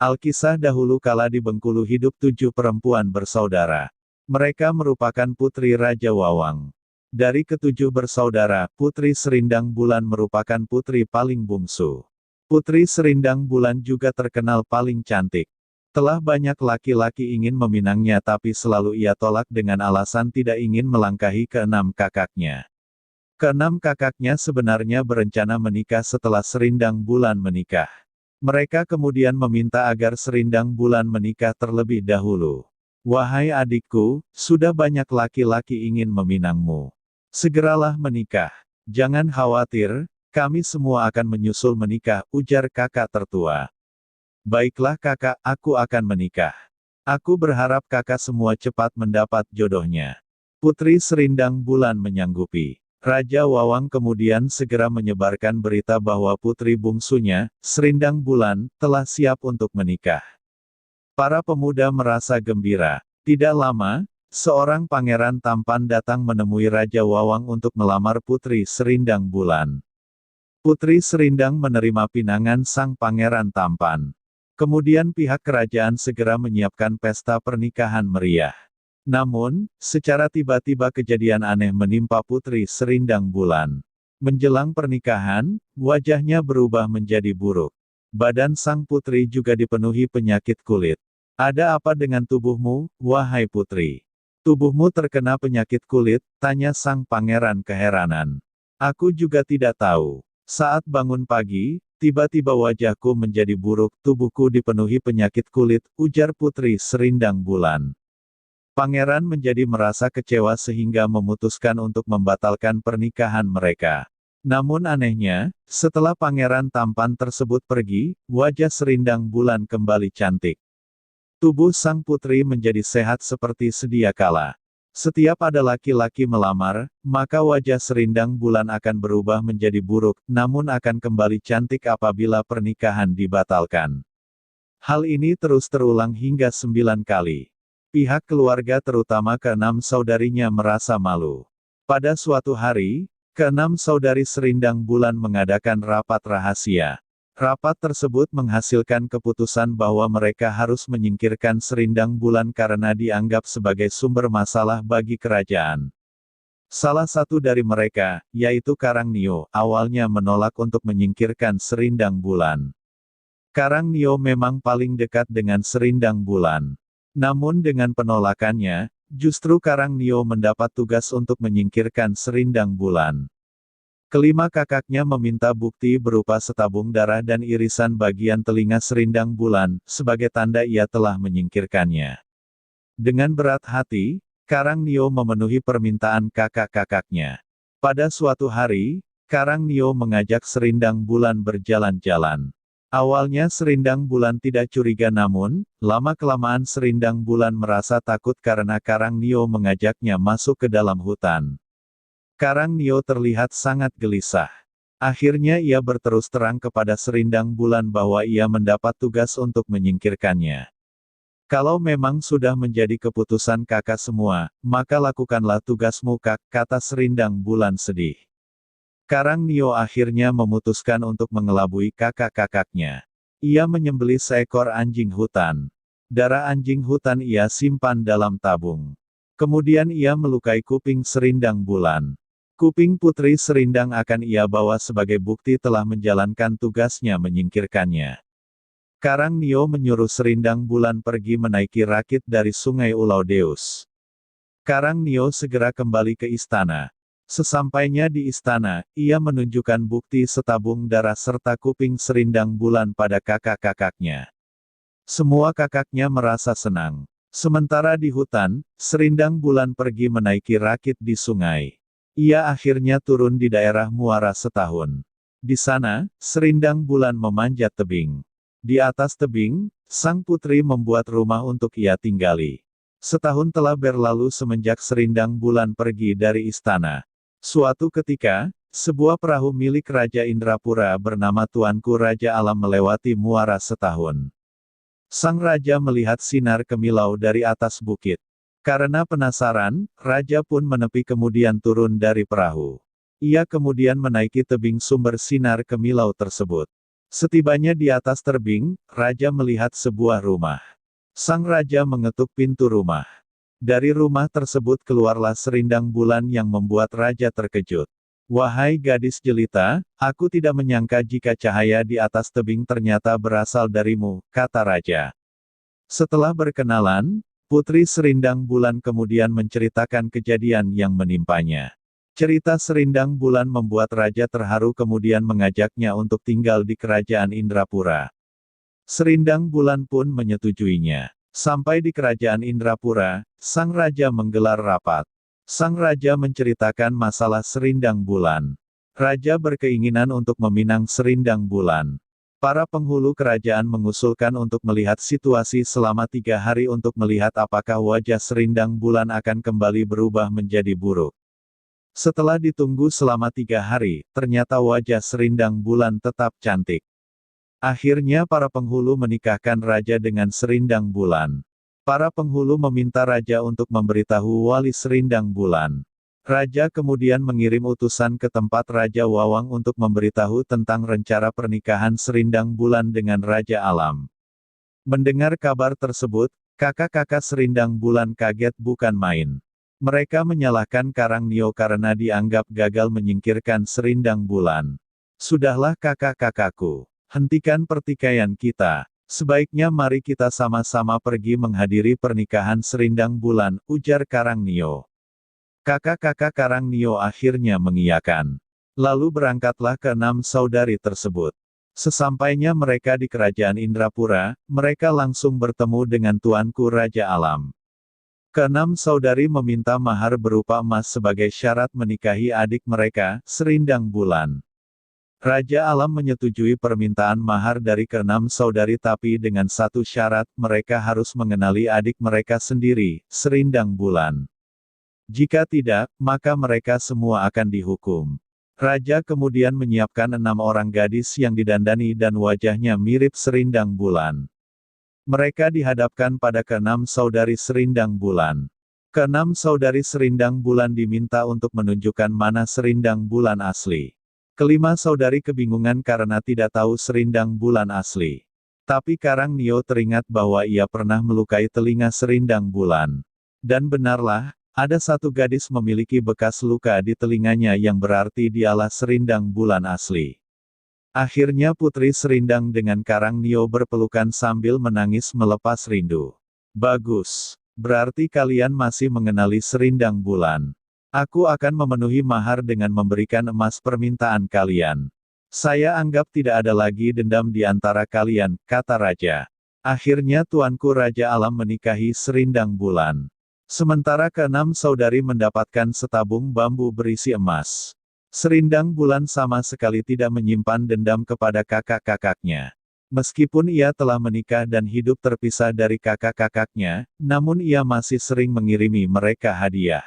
Alkisah dahulu kala di Bengkulu hidup 7 perempuan bersaudara. Mereka merupakan putri Raja Wawang. Dari ketujuh bersaudara, Putri Serindang Bulan merupakan putri paling bungsu. Putri Serindang Bulan juga terkenal paling cantik. Telah banyak laki-laki ingin meminangnya tapi selalu ia tolak dengan alasan tidak ingin melangkahi keenam kakaknya. Keenam kakaknya sebenarnya berencana menikah setelah Serindang Bulan menikah. Mereka kemudian meminta agar Serindang Bulan menikah terlebih dahulu. Wahai adikku, sudah banyak laki-laki ingin meminangmu. Segeralah menikah. Jangan khawatir, kami semua akan menyusul menikah, ujar kakak tertua. Baiklah kakak, aku akan menikah. Aku berharap kakak semua cepat mendapat jodohnya. Putri Serindang Bulan menyanggupi. Raja Wawang kemudian segera menyebarkan berita bahwa putri bungsunya, Serindang Bulan, telah siap untuk menikah. Para pemuda merasa gembira. Tidak lama, seorang pangeran tampan datang menemui Raja Wawang untuk melamar Putri Serindang Bulan. Putri Serindang menerima pinangan sang pangeran tampan. Kemudian pihak kerajaan segera menyiapkan pesta pernikahan meriah. Namun, secara tiba-tiba kejadian aneh menimpa Putri Serindang Bulan. Menjelang pernikahan, wajahnya berubah menjadi buruk. Badan sang putri juga dipenuhi penyakit kulit. Ada apa dengan tubuhmu, wahai putri? Tubuhmu terkena penyakit kulit, tanya sang pangeran keheranan. Aku juga tidak tahu. Saat bangun pagi, tiba-tiba wajahku menjadi buruk, tubuhku dipenuhi penyakit kulit, ujar Putri Serindang Bulan. Pangeran menjadi merasa kecewa sehingga memutuskan untuk membatalkan pernikahan mereka. Namun anehnya, setelah pangeran tampan tersebut pergi, wajah Serindang Bulan kembali cantik. Tubuh sang putri menjadi sehat seperti sedia kala. Setiap ada laki-laki melamar, maka wajah Serindang Bulan akan berubah menjadi buruk, namun akan kembali cantik apabila pernikahan dibatalkan. Hal ini terus terulang hingga 9 kali. Pihak keluarga terutama keenam saudarinya merasa malu. Pada suatu hari, keenam saudari Serindang Bulan mengadakan rapat rahasia. Rapat tersebut menghasilkan keputusan bahwa mereka harus menyingkirkan Serindang Bulan karena dianggap sebagai sumber masalah bagi kerajaan. Salah satu dari mereka, yaitu Karangnio, awalnya menolak untuk menyingkirkan Serindang Bulan. Karangnio memang paling dekat dengan Serindang Bulan. Namun dengan penolakannya, justru Karangnio mendapat tugas untuk menyingkirkan Serindang Bulan. Kelima kakaknya meminta bukti berupa setabung darah dan irisan bagian telinga Serindang Bulan, sebagai tanda ia telah menyingkirkannya. Dengan berat hati, Karangnio memenuhi permintaan kakak-kakaknya. Pada suatu hari, Karangnio mengajak Serindang Bulan berjalan-jalan. Awalnya Serindang Bulan tidak curiga namun, lama-kelamaan Serindang Bulan merasa takut karena Karangnio mengajaknya masuk ke dalam hutan. Karangnio terlihat sangat gelisah. Akhirnya ia berterus terang kepada Serindang Bulan bahwa ia mendapat tugas untuk menyingkirkannya. Kalau memang sudah menjadi keputusan kakak semua, maka lakukanlah tugasmu kata Serindang Bulan sedih. Karangnio akhirnya memutuskan untuk mengelabui kakak-kakaknya. Ia menyembelih seekor anjing hutan. Darah anjing hutan ia simpan dalam tabung. Kemudian ia melukai kuping Serindang Bulan. Kuping Putri Serindang akan ia bawa sebagai bukti telah menjalankan tugasnya menyingkirkannya. Karangnio menyuruh Serindang Bulan pergi menaiki rakit dari sungai Ulaudeus. Karangnio segera kembali ke istana. Sesampainya di istana, ia menunjukkan bukti setabung darah serta kuping Serindang Bulan pada kakak-kakaknya. Semua kakaknya merasa senang. Sementara di hutan, Serindang Bulan pergi menaiki rakit di sungai. Ia akhirnya turun di daerah Muara Setahun. Di sana, Serindang Bulan memanjat tebing. Di atas tebing, sang putri membuat rumah untuk ia tinggali. Setahun telah berlalu semenjak Serindang Bulan pergi dari istana. Suatu ketika, sebuah perahu milik Raja Indrapura bernama Tuanku Raja Alam melewati Muara Setahun. Sang raja melihat sinar kemilau dari atas bukit. Karena penasaran, raja pun menepi kemudian turun dari perahu. Ia kemudian menaiki tebing sumber sinar kemilau tersebut. Setibanya di atas tebing, raja melihat sebuah rumah. Sang raja mengetuk pintu rumah. Dari rumah tersebut keluarlah serindang bulan yang membuat raja terkejut. "Wahai gadis jelita, aku tidak menyangka jika cahaya di atas tebing ternyata berasal darimu," kata raja. Setelah berkenalan, Putri Serindang Bulan kemudian menceritakan kejadian yang menimpanya. Cerita Serindang Bulan membuat raja terharu kemudian mengajaknya untuk tinggal di kerajaan Indrapura. Serindang Bulan pun menyetujuinya. Sampai di kerajaan Indrapura, sang raja menggelar rapat. Sang raja menceritakan masalah Serindang Bulan. Raja berkeinginan untuk meminang Serindang Bulan. Para penghulu kerajaan mengusulkan untuk melihat situasi selama 3 hari untuk melihat apakah wajah Serindang Bulan akan kembali berubah menjadi buruk. Setelah ditunggu selama 3 hari, ternyata wajah Serindang Bulan tetap cantik. Akhirnya para penghulu menikahkan raja dengan Serindang Bulan. Para penghulu meminta raja untuk memberitahu wali Serindang Bulan. Raja kemudian mengirim utusan ke tempat Raja Wawang untuk memberitahu tentang rencana pernikahan Serindang Bulan dengan Raja Alam. Mendengar kabar tersebut, kakak-kakak Serindang Bulan kaget bukan main. Mereka menyalahkan Karangnio karena dianggap gagal menyingkirkan Serindang Bulan. "Sudahlah kakak-kakakku, hentikan pertikaian kita. Sebaiknya mari kita sama-sama pergi menghadiri pernikahan Serindang Bulan," ujar Karangnio. Kakak-kakak Karangnio akhirnya mengiyakan. Lalu berangkatlah ke-6 saudari tersebut. Sesampainya mereka di kerajaan Indrapura, mereka langsung bertemu dengan tuanku Raja Alam. Ke-6 saudari meminta mahar berupa emas sebagai syarat menikahi adik mereka, Serindang Bulan. Raja Alam menyetujui permintaan mahar dari ke-6 saudari tapi dengan satu syarat, mereka harus mengenali adik mereka sendiri, Serindang Bulan. Jika tidak, maka mereka semua akan dihukum. Raja kemudian menyiapkan 6 orang gadis yang didandani dan wajahnya mirip Serindang Bulan. Mereka dihadapkan pada ke-6 saudari Serindang Bulan. Ke-6 saudari Serindang Bulan diminta untuk menunjukkan mana Serindang Bulan asli. Ke-5 saudari kebingungan karena tidak tahu Serindang Bulan asli. Tapi Karangnio teringat bahwa ia pernah melukai telinga Serindang Bulan. Dan benarlah, ada satu gadis memiliki bekas luka di telinganya yang berarti dialah Serindang Bulan asli. Akhirnya Putri Serindang dengan Karangnio berpelukan sambil menangis melepas rindu. "Bagus. Berarti kalian masih mengenali Serindang Bulan. Aku akan memenuhi mahar dengan memberikan emas permintaan kalian. Saya anggap tidak ada lagi dendam di antara kalian," kata raja. Akhirnya tuanku Raja Alam menikahi Serindang Bulan. Sementara ke-6 saudari mendapatkan setabung bambu berisi emas. Serindang Bulan sama sekali tidak menyimpan dendam kepada kakak-kakaknya. Meskipun ia telah menikah dan hidup terpisah dari kakak-kakaknya, namun ia masih sering mengirimi mereka hadiah.